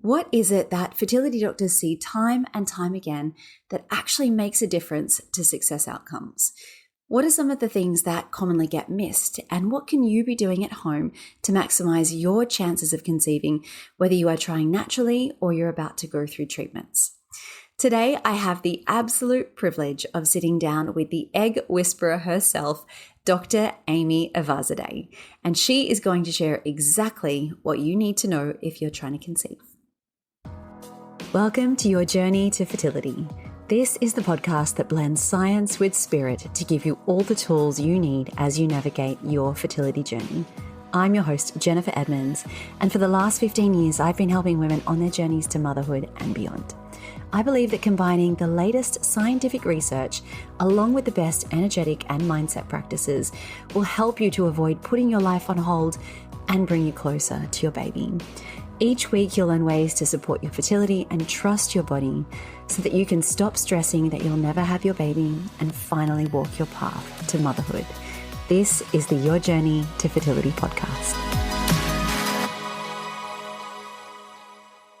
What is it that fertility doctors see time and time again that actually makes a difference to success outcomes? What are some of the things that commonly get missed, and what can you be doing at home to maximize your chances of conceiving, whether you are trying naturally or you're about to go through treatments? Today, I have the absolute privilege of sitting down with the egg whisperer herself, Dr. Aimee Ayvazzadeh, and she is going to share exactly what you need to know if you're trying to conceive. Welcome to your journey to fertility. This is the podcast that blends science with spirit to give you all the tools you need as you navigate your fertility journey. I'm your host, Jennifer Edmonds, and for the last 15 years, I've been helping women on their journeys to motherhood and beyond. I believe that combining the latest scientific research along with the best energetic and mindset practices will help you to avoid putting your life on hold and bring you closer to your baby. Each week, you'll learn ways to support your fertility and trust your body so that you can stop stressing that you'll never have your baby and finally walk your path to motherhood. This is the Your Journey to Fertility podcast.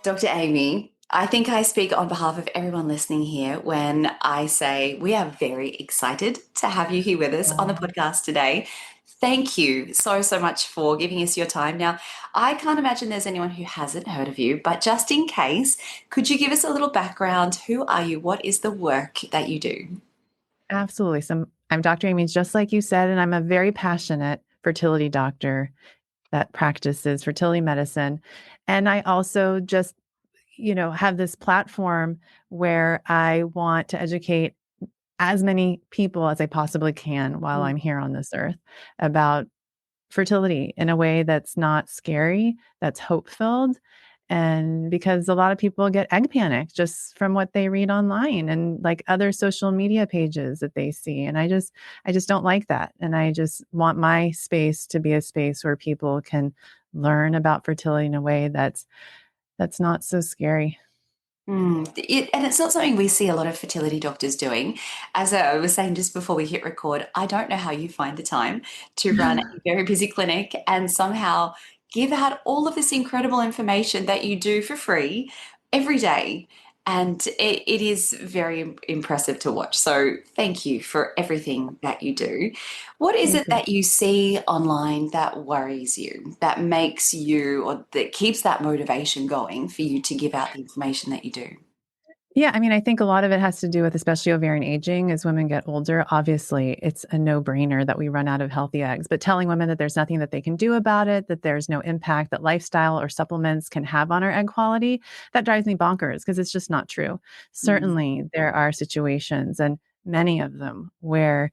Dr. Aimee, I think I speak on behalf of everyone listening here when I say we are very excited to have you here with us on the podcast today. Thank you so much for giving us your time. Now, I can't imagine there's anyone who hasn't heard of you, but just in case, could you give us a little background? Who are you? What is the work that you do? Absolutely. So I'm Dr. Aimee, just like you said, and I'm a very passionate fertility doctor that practices fertility medicine. And I also just, have this platform where I want to educate as many people as I possibly can while I'm here on this earth about fertility in a way that's not scary, that's hope-filled. And because a lot of people get egg panic just from what they read online and like other social media pages that they see. And I just don't like that. And I just want my space to be a space where people can learn about fertility in a way that's not so scary. And it's not something we see a lot of fertility doctors doing. As I was saying just before we hit record, I don't know how you find the time to run a very busy clinic and somehow give out all of this incredible information that you do for free every day. And it is very impressive to watch. So thank you for everything that you do. What is it that you see online that worries you, that makes you, or that keeps that motivation going for you to give out the information that you do? Yeah, I mean, I think a lot of it has to do with especially ovarian aging. As women get older, obviously, it's a no-brainer that we run out of healthy eggs. But telling women that there's nothing that they can do about it, that there's no impact that lifestyle or supplements can have on our egg quality, that drives me bonkers because it's just not true. Certainly, there are situations, and many of them, where,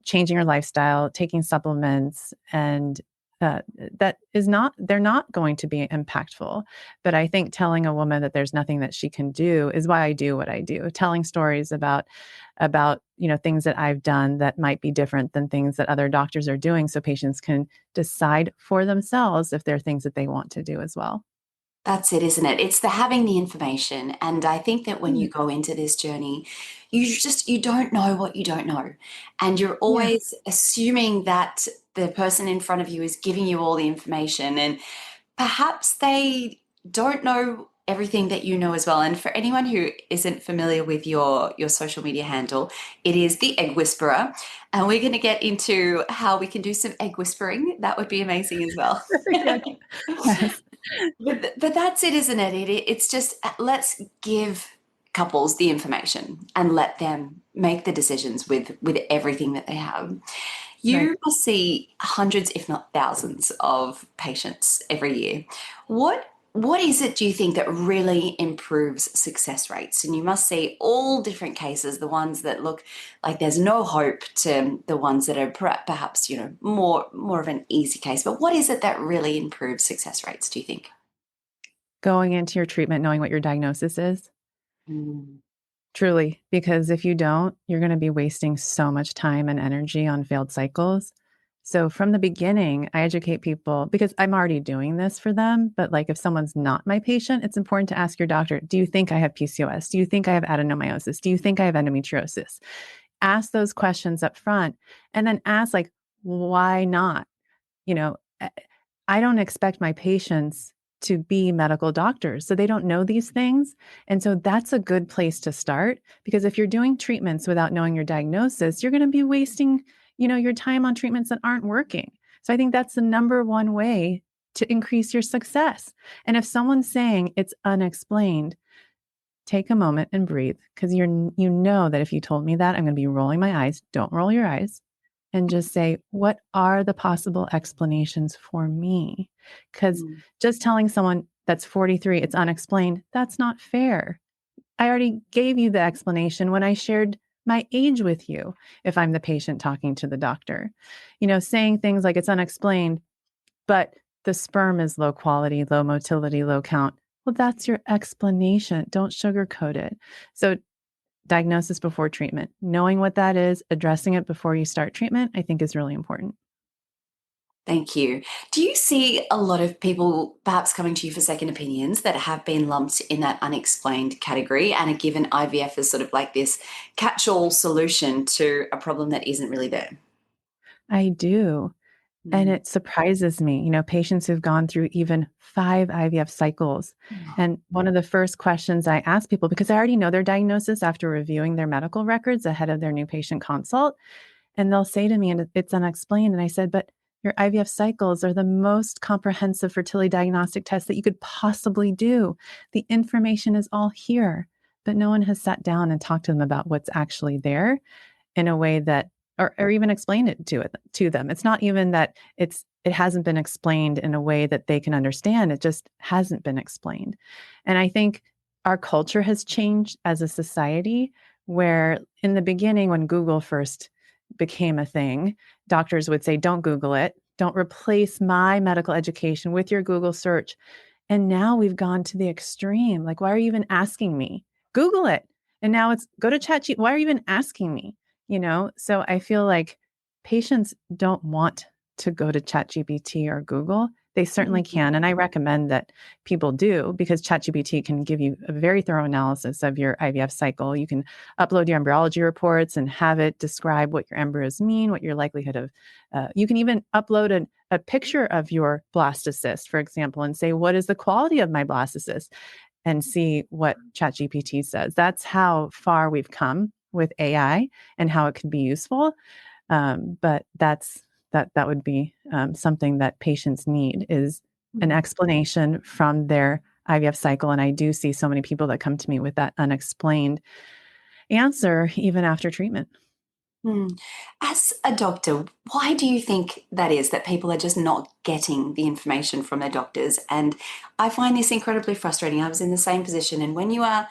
changing your lifestyle, taking supplements, and they're not going to be impactful. But I think telling a woman that there's nothing that she can do is why I do what I do. Telling stories about, things that I've done that might be different than things that other doctors are doing, so patients can decide for themselves if there are things that they want to do as well. That's it, isn't it? It's the having the information. And I think that when you go into this journey, you don't know what you don't know. And you're always assuming that the person in front of you is giving you all the information. And perhaps they don't know everything that you know as well. And for anyone who isn't familiar with your social media handle, it is the Egg Whisperer. And we're going to get into how we can do some egg whispering. That would be amazing as well. Yes. But that's it, isn't it? It's just let's give couples the information and let them make the decisions with everything that they have. You will see hundreds, if not thousands, of patients every year. What is it, do you think, that really improves success rates? And you must see all different cases, the ones that look like there's no hope to the ones that are perhaps, more of an easy case. But what is it that really improves success rates, do you think? Going into your treatment knowing what your diagnosis is. Mm. Truly, because if you don't, you're going to be wasting so much time and energy on failed cycles. So from the beginning, I educate people because I'm already doing this for them. But like if someone's not my patient, it's important to ask your doctor, do you think I have PCOS? Do you think I have adenomyosis? Do you think I have endometriosis? Ask those questions up front and then ask why not? I don't expect my patients to be medical doctors. So they don't know these things. And so that's a good place to start, because if you're doing treatments without knowing your diagnosis, you're going to be wasting, your time on treatments that aren't working. So I think that's the number one way to increase your success. And if someone's saying it's unexplained, take a moment and breathe, because you know that if you told me that, I'm going to be rolling my eyes. Don't roll your eyes. And just say, what are the possible explanations for me? Because just telling someone that's 43, it's unexplained, that's not fair. I already gave you the explanation when I shared my age with you, if I'm the patient talking to the doctor. Saying things like it's unexplained, but the sperm is low quality, low motility, low count. Well, that's your explanation. Don't sugarcoat it. So diagnosis before treatment, knowing what that is, addressing it before you start treatment, I think is really important. Thank you. Do you see a lot of people perhaps coming to you for second opinions that have been lumped in that unexplained category and are given IVF as sort of like this catch-all solution to a problem that isn't really there? I do. And it surprises me, patients who've gone through even 5 IVF cycles. And one of the first questions I ask people, because I already know their diagnosis after reviewing their medical records ahead of their new patient consult, and they'll say to me, and it's unexplained. And I said, but your IVF cycles are the most comprehensive fertility diagnostic test that you could possibly do. The information is all here, but no one has sat down and talked to them about what's actually there in a way that, or even explain it to them. It's not even that it hasn't been explained in a way that they can understand. It just hasn't been explained. And I think our culture has changed as a society, where in the beginning, when Google first became a thing, doctors would say, don't Google it. Don't replace my medical education with your Google search. And now we've gone to the extreme. Like, why are you even asking me? Google it. And now it's go to ChatGPT. Why are you even asking me? So I feel like patients don't want to go to ChatGPT or Google. They certainly can. And I recommend that people do, because ChatGPT can give you a very thorough analysis of your IVF cycle. You can upload your embryology reports and have it describe what your embryos mean, what your likelihood of, you can even upload a picture of your blastocyst, for example, and say, what is the quality of my blastocyst? And see what ChatGPT says. That's how far we've come with AI and how it can be useful. But that would be something that patients need, is an explanation from their IVF cycle. And I do see so many people that come to me with that unexplained answer even after treatment. As a doctor, why do you think that is, that people are just not getting the information from their doctors? And I find this incredibly frustrating. I was in the same position. And when you are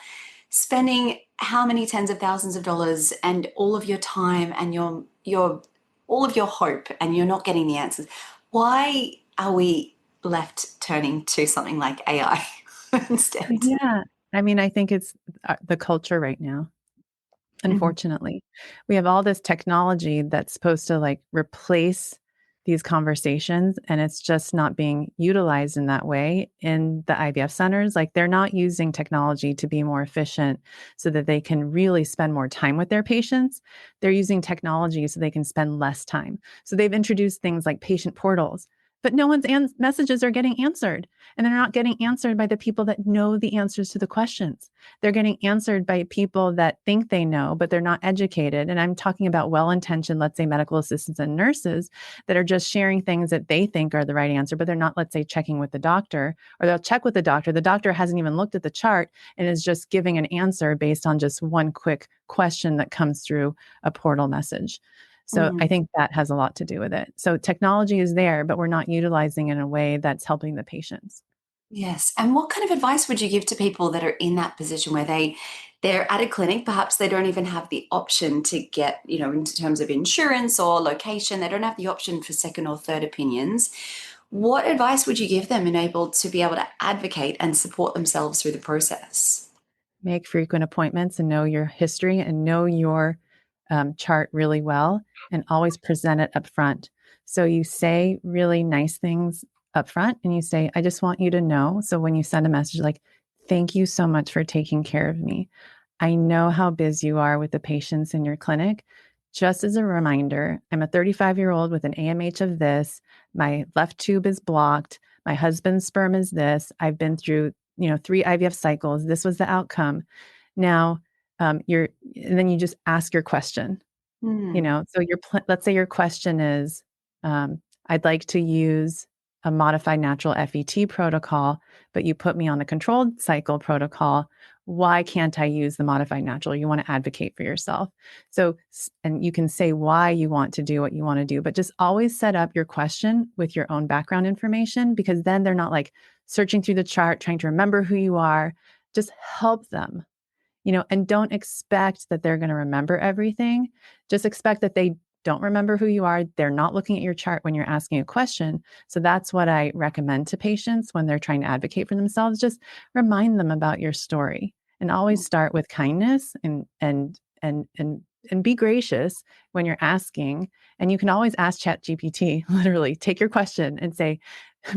spending how many tens of thousands of dollars and all of your time and your all of your hope, and you're not getting the answers, why are we left turning to something like AI instead? Yeah. I mean, I think it's the culture right now. Unfortunately, we have all this technology that's supposed to like replace these conversations, and it's just not being utilized in that way in the IVF centers. Like, they're not using technology to be more efficient so that they can really spend more time with their patients. They're using technology so they can spend less time. So they've introduced things like patient portals, but no one's messages are getting answered. And they're not getting answered by the people that know the answers to the questions. They're getting answered by people that think they know, but they're not educated. And I'm talking about well-intentioned, let's say, medical assistants and nurses that are just sharing things that they think are the right answer, but they're not, let's say, checking with the doctor, or they'll check with the doctor. The doctor hasn't even looked at the chart and is just giving an answer based on just one quick question that comes through a portal message. So I think that has a lot to do with it. So technology is there, but we're not utilizing it in a way that's helping the patients. Yes. And what kind of advice would you give to people that are in that position where they're at a clinic, perhaps they don't even have the option to get, in terms of insurance or location, they don't have the option for second or third opinions. What advice would you give them to be able to advocate and support themselves through the process? Make frequent appointments and know your history and know your chart really well, and always present it up front. So you say really nice things up front, and you say, I just want you to know. So when you send a message like, thank you so much for taking care of me. I know how busy you are with the patients in your clinic. Just as a reminder, I'm a 35-year-old with an AMH of this. My left tube is blocked. My husband's sperm is this. I've been through, 3 IVF cycles. This was the outcome. Now, and then you just ask your question. Mm. So let's say your question is, I'd like to use a modified natural FET protocol, but you put me on the controlled cycle protocol. Why can't I use the modified natural? You want to advocate for yourself. So, and you can say why you want to do what you want to do, but just always set up your question with your own background information, because then they're not like searching through the chart, trying to remember who you are. Just help them, and don't expect that they're going to remember everything. Just expect that they don't remember who you are. They're not looking at your chart when you're asking a question. So that's what I recommend to patients when they're trying to advocate for themselves. Just remind them about your story, and always start with kindness and be gracious when you're asking. And you can always ask ChatGPT, literally take your question and say,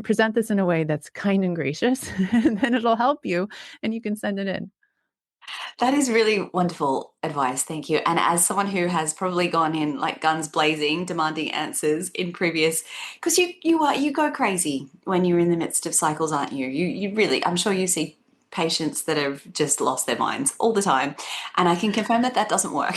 present this in a way that's kind and gracious, and then it'll help you and you can send it in. That is really wonderful advice. Thank you. And as someone who has probably gone in like guns blazing, demanding answers in previous, because you go crazy when you're in the midst of cycles, aren't you? You really, I'm sure you see patients that have just lost their minds all the time, and I can confirm that that doesn't work.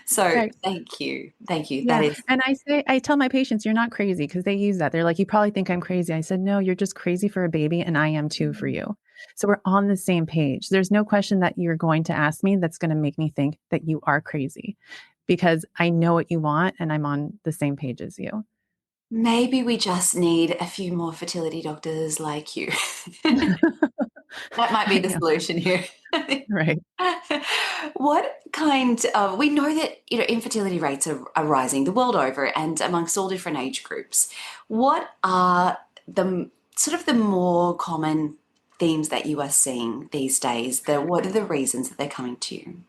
So Right. thank you. That Yeah. is. And I tell my patients, you're not crazy, because they use that. They're like, you probably think I'm crazy. I said, no, you're just crazy for a baby, and I am too for you. So we're on the same page. There's no question that you're going to ask me that's going to make me think that you are crazy, because I know what you want and I'm on the same page as you. Maybe we just need a few more fertility doctors like you. That might be I the know. solution here. Right. What kind of, we know that, infertility rates are rising the world over and amongst all different age groups. What are the sort of the more common themes that you are seeing these days? What are the reasons that they're coming to you?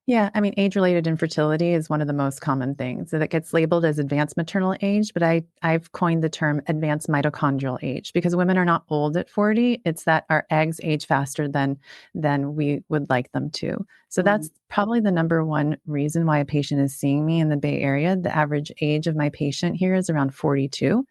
Yeah, I mean, age-related infertility is one of the most common things. So that gets labeled as advanced maternal age, but I've coined the term advanced mitochondrial age, because women are not old at 40. It's that our eggs age faster than we would like them to. So Mm. that's probably the number one reason why a patient is seeing me in the Bay Area. The average age of my patient here is around 42.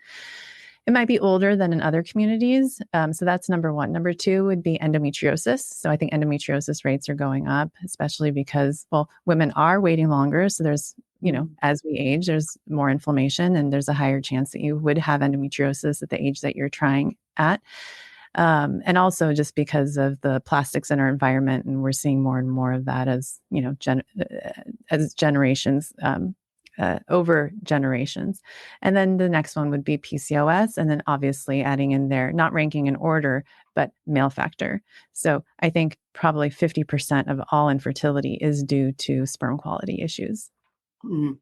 It might be older than in other communities. So that's number one. Number two would be endometriosis. So I think endometriosis rates are going up, especially because, well, women are waiting longer. So there's, Mm. as we age, there's more inflammation, and there's a higher chance that you would have endometriosis at the age that you're trying at. And also just because of the plastics in our environment, and we're seeing more and more of that as, as generations, over generations. And then the next one would be PCOS. And then obviously adding in there, not ranking in order, but male factor. So I think probably 50% of all infertility is due to sperm quality issues. Mm.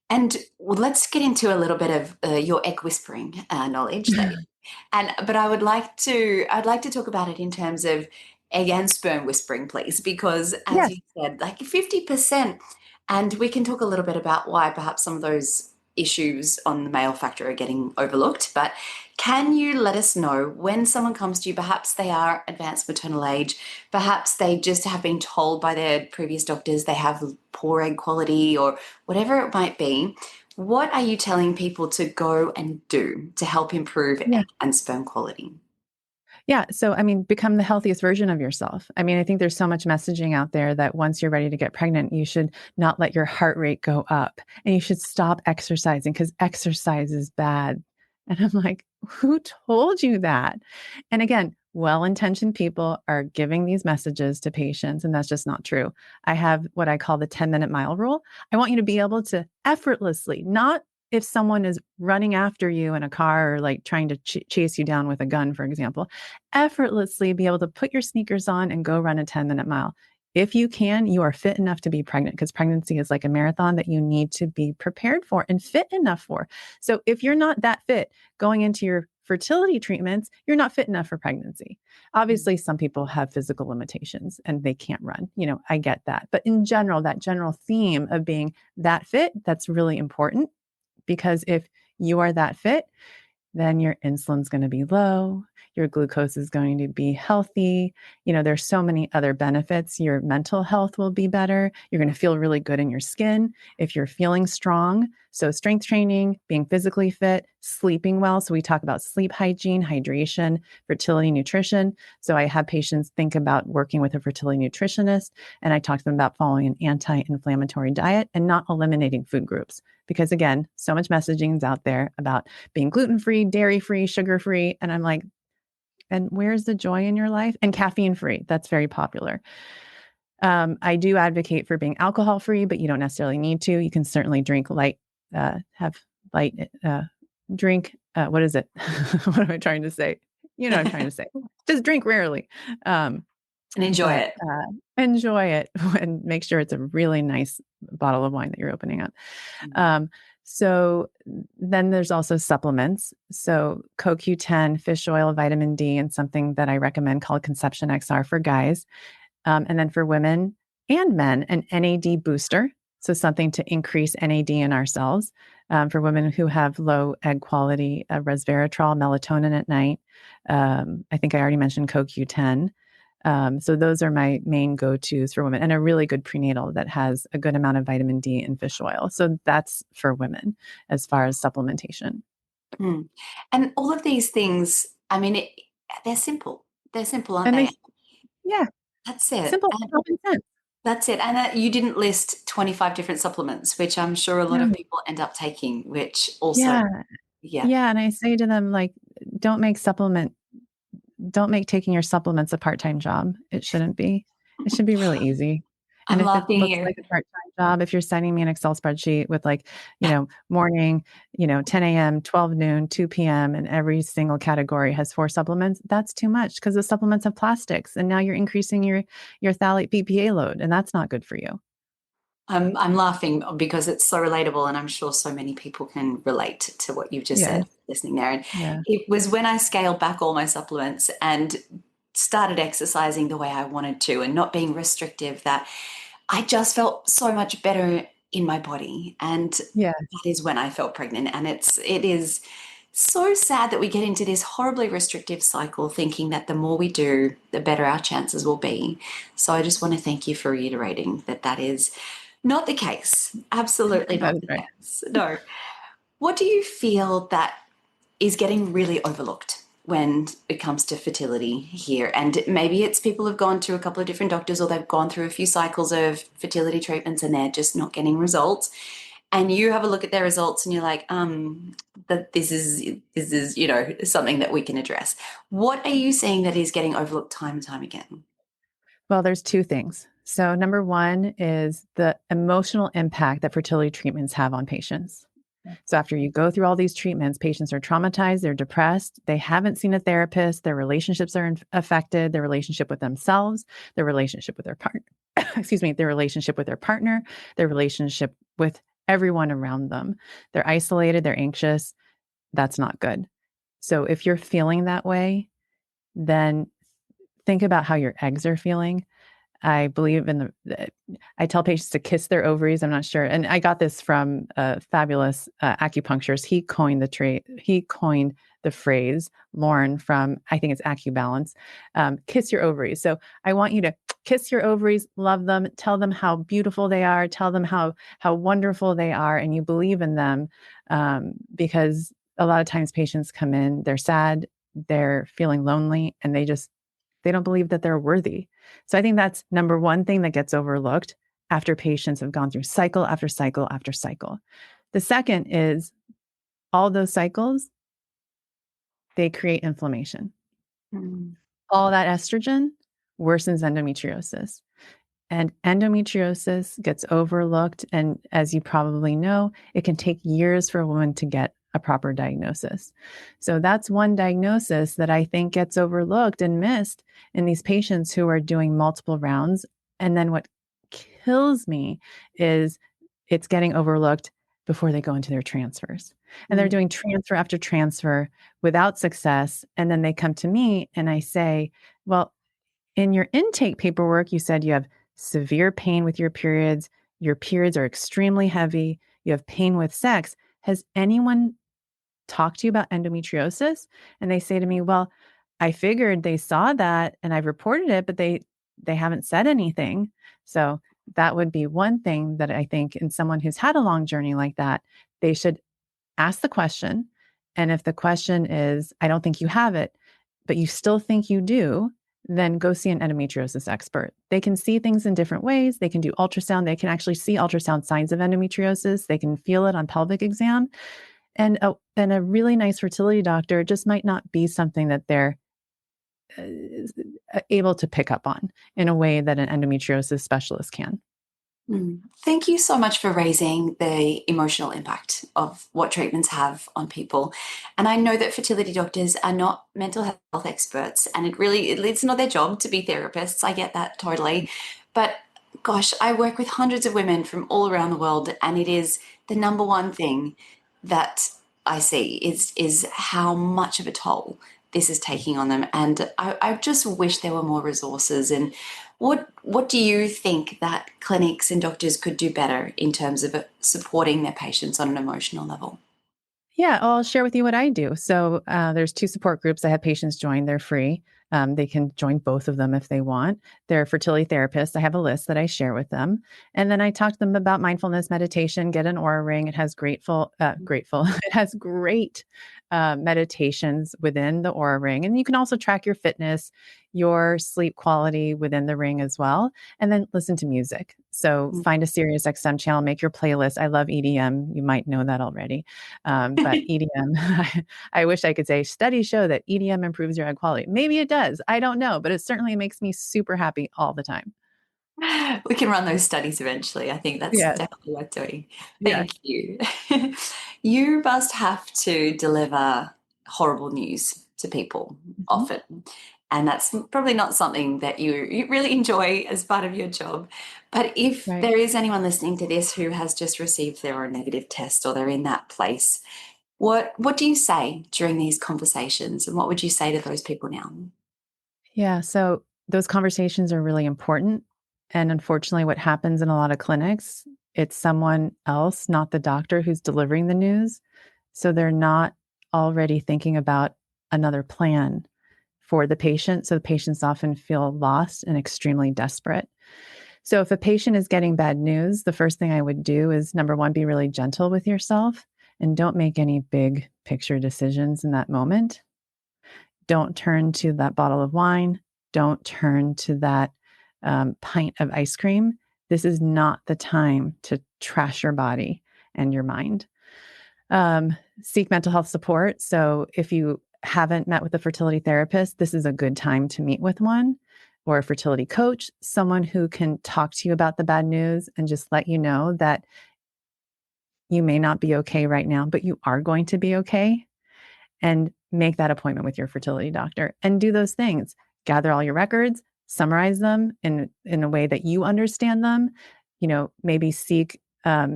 And well, let's get into a little bit of your egg whispering knowledge. But I'd like to talk about it in terms of egg and sperm whispering, please, because as Yes. you said, like 50%, and we can talk a little bit about why perhaps some of those issues on the male factor are getting overlooked. But can you let us know when someone comes to you, perhaps they are advanced maternal age, perhaps they just have been told by their previous doctors they have poor egg quality or whatever it might be. What are you telling people to go and do to help improve Yeah. egg and sperm quality? Yeah. So, I mean, become the healthiest version of yourself. I mean, I think there's so much messaging out there that once you're ready to get pregnant, you should not let your heart rate go up, and you should stop exercising because exercise is bad. And I'm like, who told you that? And again, well intentioned people are giving these messages to patients, and that's just not true. I have what I call the 10-minute mile rule. I want you to be able to effortlessly, not if someone is running after you in a car or like trying to chase you down with a gun, for example, effortlessly be able to put your sneakers on and go run a 10-minute mile. If you can, you are fit enough to be pregnant, because pregnancy is like a marathon that you need to be prepared for and fit enough for. So if you're not that fit going into your fertility treatments, you're not fit enough for pregnancy. Obviously, some people have physical limitations and they can't run. I get that. But in general, that general theme of being that fit, that's really important, because if you are that fit, then your insulin's going to be low. Your glucose is going to be healthy. There's so many other benefits. Your mental health will be better. You're going to feel really good in your skin if you're feeling strong. So strength training, being physically fit, sleeping well. So we talk about sleep hygiene, hydration, fertility, nutrition. So I have patients think about working with a fertility nutritionist, and I talk to them about following an anti-inflammatory diet and not eliminating food groups. Because again, so much messaging is out there about being gluten-free, dairy-free, sugar-free. And I'm like, and where's the joy in your life? And caffeine-free. That's very popular. I do advocate for being alcohol-free, but you don't necessarily need to. You can certainly drink light, drink. What is it? What am I trying to say? You know what I'm trying to say. Just drink rarely. And enjoy it. Enjoy it and make sure it's a really nice bottle of wine that you're opening up. So then there's also supplements. So CoQ10, fish oil, vitamin D, and something that I recommend called Conception XR for guys. And then for women and men, an NAD booster. So something to increase NAD in our cells. For women who have low egg quality, resveratrol, melatonin at night. I think I already mentioned CoQ10. So those are my main go-tos for women, and a really good prenatal that has a good amount of vitamin D and fish oil. So that's for women as far as supplementation. And all of these things, I mean, they're simple. They're simple, aren't they? Yeah. That's it. Simple, common sense. That's it. And you didn't list 25 different supplements, which I'm sure a lot of people end up taking, which also, yeah. And I say to them, like, don't make taking your supplements a part-time job. It shouldn't be. It should be really easy. And I'm if it laughing looks here. like a part-time job, if you're sending me an Excel spreadsheet with like, morning, 10 a.m., 12 noon, 2 p.m., and every single category has 4 supplements, that's too much because the supplements have plastics. And now you're increasing your phthalate BPA load, and that's not good for you. I'm laughing because it's so relatable, and I'm sure so many people can relate to what you've just said listening there. And it was when I scaled back all my supplements and started exercising the way I wanted to and not being restrictive that I just felt so much better in my body. And that is when I felt pregnant. And it is so sad that we get into this horribly restrictive cycle thinking that the more we do, the better our chances will be. So I just want to thank you for reiterating that is not the case. Absolutely not the case. No. What do you feel that is getting really overlooked when it comes to fertility here? And maybe it's people have gone to a couple of different doctors, or they've gone through a few cycles of fertility treatments and they're just not getting results. And you have a look at their results and you're like, that this is, something that we can address. What are you seeing that is getting overlooked time and time again? Well, there's 2 things. So number 1 is the emotional impact that fertility treatments have on patients. So after you go through all these treatments, patients are traumatized, they're depressed, they haven't seen a therapist, their relationships are affected, their relationship with themselves, their relationship with their partner, their relationship with their partner, their relationship with everyone around them. They're isolated, they're anxious. That's not good. So if you're feeling that way, then think about how your eggs are feeling. I believe I tell patients to kiss their ovaries. I'm not sure. And I got this from a fabulous acupuncturist. He coined the phrase, Lauren from, I think it's AcuBalance, kiss your ovaries. So I want you to kiss your ovaries, love them, tell them how beautiful they are, tell them how wonderful they are, and you believe in them. Because a lot of times patients come in, they're sad, they're feeling lonely, and they don't believe that they're worthy. So I think that's number 1 thing that gets overlooked after patients have gone through cycle after cycle after cycle. The second is all those cycles, they create inflammation. All that estrogen worsens endometriosis. And endometriosis gets overlooked. And as you probably know, it can take years for a woman to get a proper diagnosis. So that's one diagnosis that I think gets overlooked and missed in these patients who are doing multiple rounds. And then what kills me is it's getting overlooked before they go into their transfers. And they're doing transfer after transfer without success. And then they come to me and I say, well, in your intake paperwork, you said you have severe pain with your periods are extremely heavy, you have pain with sex. Has anyone talked to you about endometriosis? And they say to me, well, I figured they saw that and I've reported it, but they haven't said anything. So that would be one thing that I think in someone who's had a long journey like that, they should ask the question. And if the question is, I don't think you have it, but you still think you do, then go see an endometriosis expert. They can see things in different ways. They can do ultrasound. They can actually see ultrasound signs of endometriosis. They can feel it on pelvic exam. And a really nice fertility doctor just might not be something that they're able to pick up on in a way that an endometriosis specialist can. Thank you so much for raising the emotional impact of what treatments have on people. And I know that fertility doctors are not mental health experts, and it's not their job to be therapists. I get that totally. But gosh, I work with hundreds of women from all around the world, and it is the number one thing that I see is how much of a toll this is taking on them. And I just wish there were more resources. And what do you think that clinics and doctors could do better in terms of supporting their patients on an emotional level? Yeah, I'll share with you what I do. So there's two support groups I have patients join. They're free. They can join both of them if they want. They're fertility therapists. I have a list that I share with them. And then I talk to them about mindfulness meditation, get an aura ring. It has grateful. It has great meditations within the aura ring. And you can also track your fitness, your sleep quality within the ring as well. And then listen to music. So find a Sirius XM channel, make your playlist. I love EDM. You might know that already. But EDM, I wish I could say studies show that EDM improves your egg quality. Maybe it does. I don't know, but it certainly makes me super happy all the time. We can run those studies eventually. I think that's Yes. definitely worth doing. Yes. Thank you. You must have to deliver horrible news to people Mhm. often. And that's probably not something that you really enjoy as part of your job. But if Right. there is anyone listening to this who has just received their own negative test or they're in that place, what do you say during these conversations? And what would you say to those people now? Yeah. So those conversations are really important. And unfortunately, what happens in a lot of clinics, it's someone else, not the doctor, who's delivering the news. So they're not already thinking about another plan for the patient. So the patients often feel lost and extremely desperate. So if a patient is getting bad news, the first thing I would do is number one, be really gentle with yourself and don't make any big picture decisions in that moment. Don't turn to that bottle of wine. Don't turn to that pint of ice cream. This is not the time to trash your body and your mind. Seek mental health support. So if you haven't met with a fertility therapist, this is a good time to meet with one or a fertility coach, someone who can talk to you about the bad news and just let you know that you may not be okay right now, but you are going to be okay. And make that appointment with your fertility doctor and do those things. Gather all your records, summarize them in a way that you understand them. Maybe seek uh,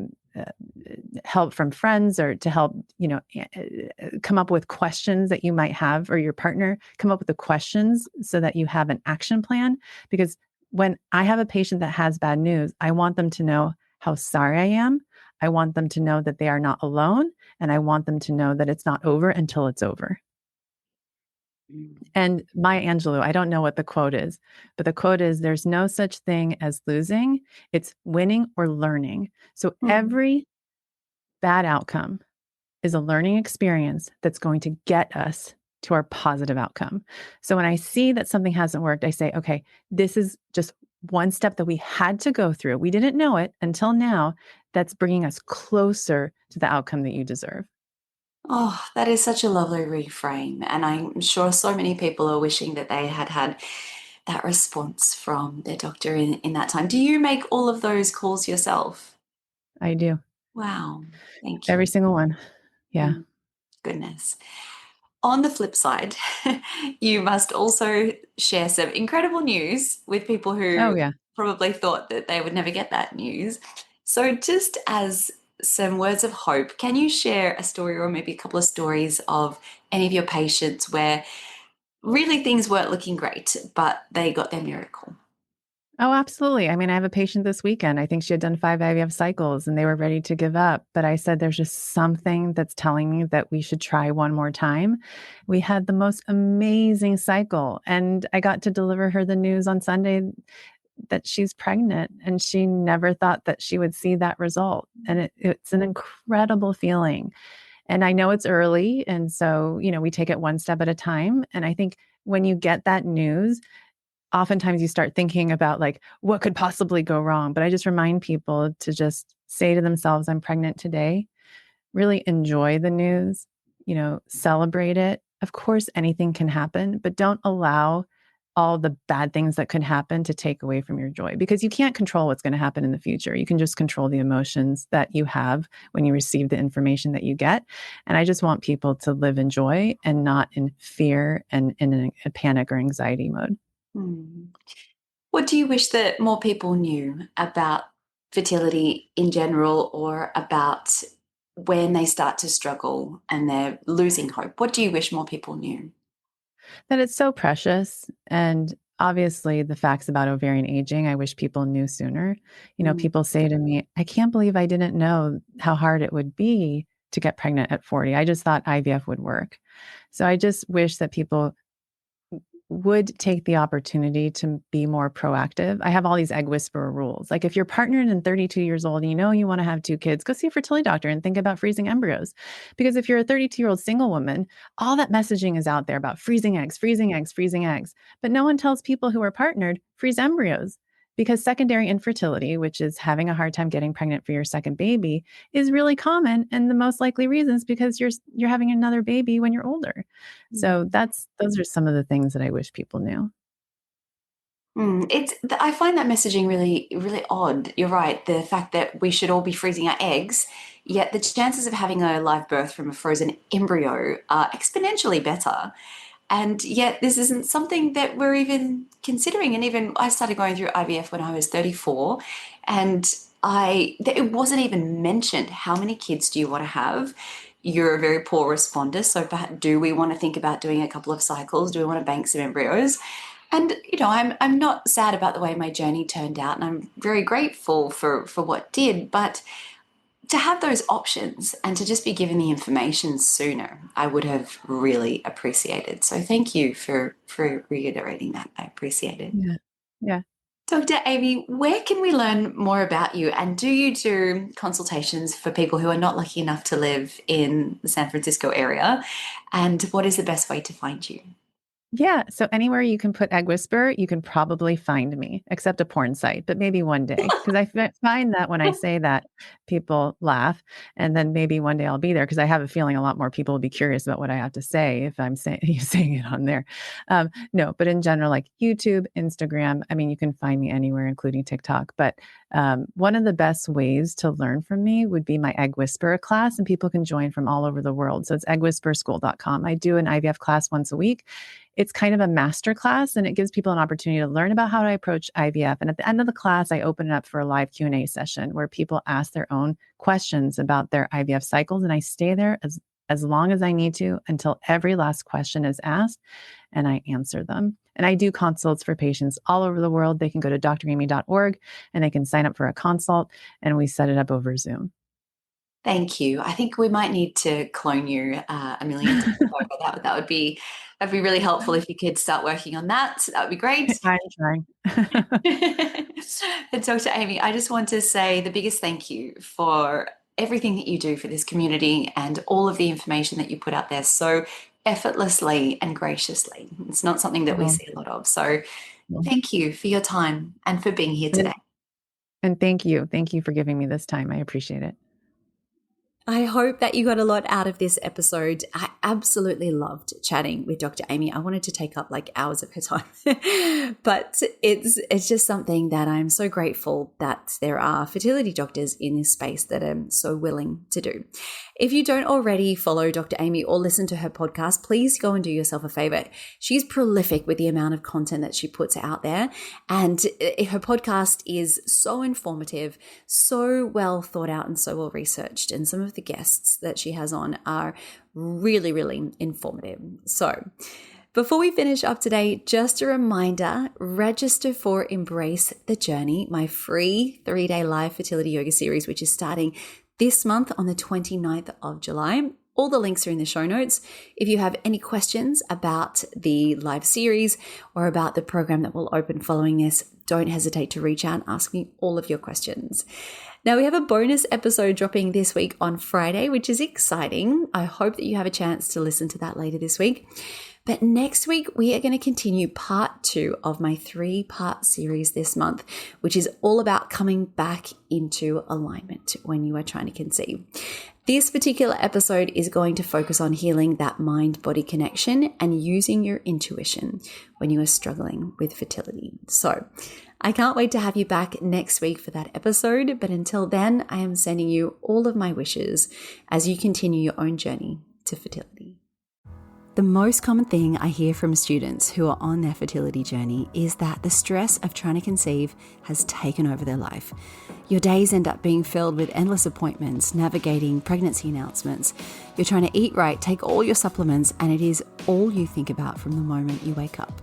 help from friends or to help, come up with questions that you might have, or your partner come up with the questions so that you have an action plan. Because when I have a patient that has bad news, I want them to know how sorry I am. I want them to know that they are not alone. And I want them to know that it's not over until it's over. And Maya Angelou, I don't know what the quote is, but the quote is there's no such thing as losing, it's winning or learning. So Mhm. every bad outcome is a learning experience that's going to get us to our positive outcome. So when I see that something hasn't worked, I say, okay, this is just one step that we had to go through. We didn't know it until now. That's bringing us closer to the outcome that you deserve. Oh, that is such a lovely reframe. And I'm sure so many people are wishing that they had had that response from their doctor in that time. Do you make all of those calls yourself? I do. Wow. Thank Every you. single one. Yeah. Mm, goodness. On the flip side, you must also share some incredible news with people Oh, who yeah. probably thought that they would never get that news. So, just as some words of hope, can you share a story or maybe a couple of stories of any of your patients where really things weren't looking great, but they got their miracle? Oh, absolutely. I mean, I have a patient this weekend. I think she had done 5 IVF cycles and they were ready to give up. But I said, there's just something that's telling me that we should try one more time. We had the most amazing cycle. And I got to deliver her the news on Sunday that she's pregnant. And she never thought that she would see that result. And it's an incredible feeling. And I know it's early. And so, we take it one step at a time. And I think when you get that news, oftentimes you start thinking about like what could possibly go wrong. But I just remind people to just say to themselves, I'm pregnant today. Really enjoy the news, celebrate it. Of course, anything can happen, but don't allow all the bad things that could happen to take away from your joy, because you can't control what's going to happen in the future. You can just control the emotions that you have when you receive the information that you get. And I just want people to live in joy and not in fear and in a panic or anxiety mode. Hmm. What do you wish that more people knew about fertility in general, or about when they start to struggle and they're losing hope? What do you wish more people knew? That it's so precious. And obviously, the facts about ovarian aging, I wish people knew sooner. Mm. People say to me, I can't believe I didn't know how hard it would be to get pregnant at 40. I just thought IVF would work. So I just wish that people would take the opportunity to be more proactive. I have all these egg whisperer rules. Like if you're partnered and 32 years old and you want to have 2 kids, go see a fertility doctor and think about freezing embryos. Because if you're a 32-year-old single woman, all that messaging is out there about freezing eggs, freezing eggs, freezing eggs. But no one tells people who are partnered, freeze embryos. Because secondary infertility, which is having a hard time getting pregnant for your second baby, is really common, and the most likely reasons because you're having another baby when you're older. So those are some of the things that I wish people knew. I find that messaging really, really odd. You're right. The fact that we should all be freezing our eggs, yet the chances of having a live birth from a frozen embryo are exponentially better. And yet this isn't something that we're even considering. And even I started going through IVF when I was 34, and it wasn't even mentioned. How many kids do you want to have? You're a very poor responder. So perhaps, do we want to think about doing a couple of cycles? Do we want to bank some embryos? And I'm not sad about the way my journey turned out, and I'm very grateful for what did. But to have those options and to just be given the information sooner, I would have really appreciated. So thank you for reiterating that. I appreciate it. Yeah. Yeah. Dr. Aimee, where can we learn more about you? And do you do consultations for people who are not lucky enough to live in the San Francisco area? And what is the best way to find you? Yeah. So anywhere you can put Egg Whisper, you can probably find me, except a porn site, but maybe one day. Because find that when I say that, people laugh. And then maybe one day I'll be there because I have a feeling a lot more people will be curious about what I have to say if I'm saying it on there. No, but in general, like YouTube, Instagram, I mean, you can find me anywhere, including TikTok. But one of the best ways to learn from me would be my Egg Whisperer class, and people can join from all over the world. So it's eggwhisperschool.com. I do an IVF class once a week. It's kind of a master class, and it gives people an opportunity to learn about how to approach IVF. And at the end of the class, I open it up for a live Q&A session where people ask their own questions about their IVF cycles. And I stay there as long as I need to until every last question is asked, and I answer them. And I do consults for patients all over the world. They can go to draimee.org and they can sign up for a consult, and we set it up over Zoom. Thank you. I think we might need to clone you a million times over. That'd be really helpful if you could start working on that. That would be great. I'm trying. And Dr. Aimee, I just want to say the biggest thank you for everything that you do for this community and all of the information that you put out there so effortlessly and graciously. It's not something that we Well, see a lot of. So well. thank you for your time and for being here today. And thank you. Thank you for giving me this time. I appreciate it. I hope that you got a lot out of this episode. I absolutely loved chatting with Dr. Aimee. I wanted to take up like hours of her time, but it's just something that I'm so grateful that there are fertility doctors in this space that are so willing to do. If you don't already follow Dr. Aimee or listen to her podcast, please go and do yourself a favor. She's prolific with the amount of content that she puts out there, and her podcast is so informative, so well thought out, and so well researched. And some of the guests that she has on are really, really informative. So Before we finish up today, just a reminder, register for Embrace the Journey, my free 3-day live fertility yoga series, which is starting this month on the 29th of July. All the links are in the show notes. If you have any questions about the live series or about the program that will open following this, don't hesitate to reach out and ask me all of your questions. Now, we have a bonus episode dropping this week on Friday, which is exciting. I hope that you have a chance to listen to that later this week. But next week, we are going to continue part 2 of my 3-part series this month, which is all about coming back into alignment when you are trying to conceive. This particular episode is going to focus on healing that mind-body connection and using your intuition when you are struggling with fertility. So I can't wait to have you back next week for that episode. But until then, I am sending you all of my wishes as you continue your own journey to fertility. The most common thing I hear from students who are on their fertility journey is that the stress of trying to conceive has taken over their life. Your days end up being filled with endless appointments, navigating pregnancy announcements. You're trying to eat right, take all your supplements, and it is all you think about from the moment you wake up.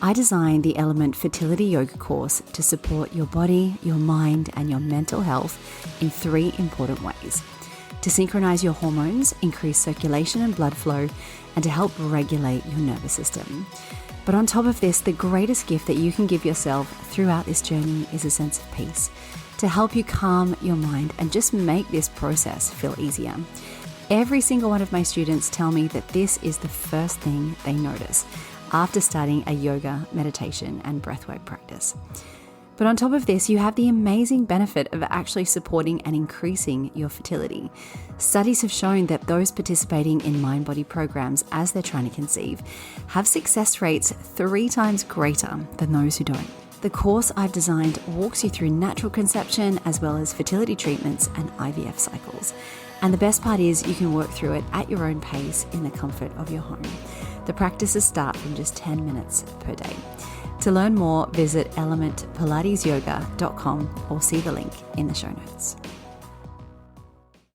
I designed the Element Fertility Yoga course to support your body, your mind, and your mental health in 3 important ways: to synchronize your hormones, increase circulation and blood flow, and to help regulate your nervous system. But on top of this, the greatest gift that you can give yourself throughout this journey is a sense of peace, to help you calm your mind and just make this process feel easier. Every single one of my students tell me that this is the first thing they notice after starting a yoga, meditation, and breathwork practice. But on top of this, you have the amazing benefit of actually supporting and increasing your fertility. Studies have shown that those participating in mind-body programs as they're trying to conceive have success rates 3 times greater than those who don't. The course I've designed walks you through natural conception as well as fertility treatments and IVF cycles. And the best part is you can work through it at your own pace in the comfort of your home. The practices start from just 10 minutes per day. To learn more, visit elementpilatesyoga.com or see the link in the show notes.